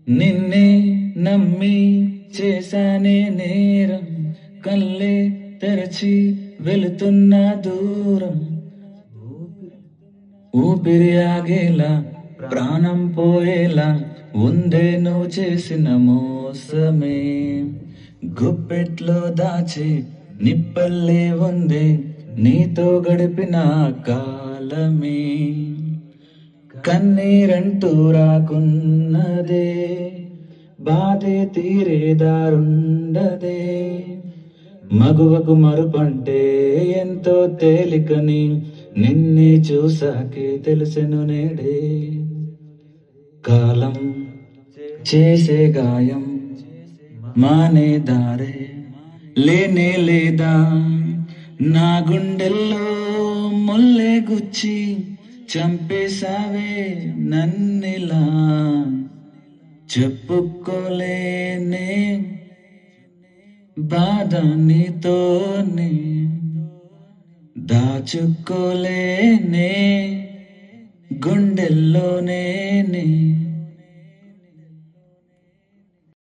నిన్నే నమ్మి చేశానే నేరం, కళ్ళే తెరచి వెళుతున్న దూరం. ఊపిరి ఆగేలా ప్రాణం పోయేలా ఉందే నువ్వు చేసిన మోసమే. గుప్పెట్లో దాచి నిప్పల్లే ఉందే నీతో గడిపిన కాలమే. కన్నీరంటూ రాకున్నదే, బాధే తీరేదారుండదే. మగువకు మరుపంటే ఎంతో తేలికని నిన్నే చూసాకే తెలిసెను నేడే. కాలం చేసే గాయం మానే దారే లేనే లేదా. నా గుండెల్లో ముల్లే గుచ్చి చంపేశావే నన్నిలా. చెప్పుకోలేనే బాధ నీతోనే, దాచుకోలేనే గుండెల్లోనే.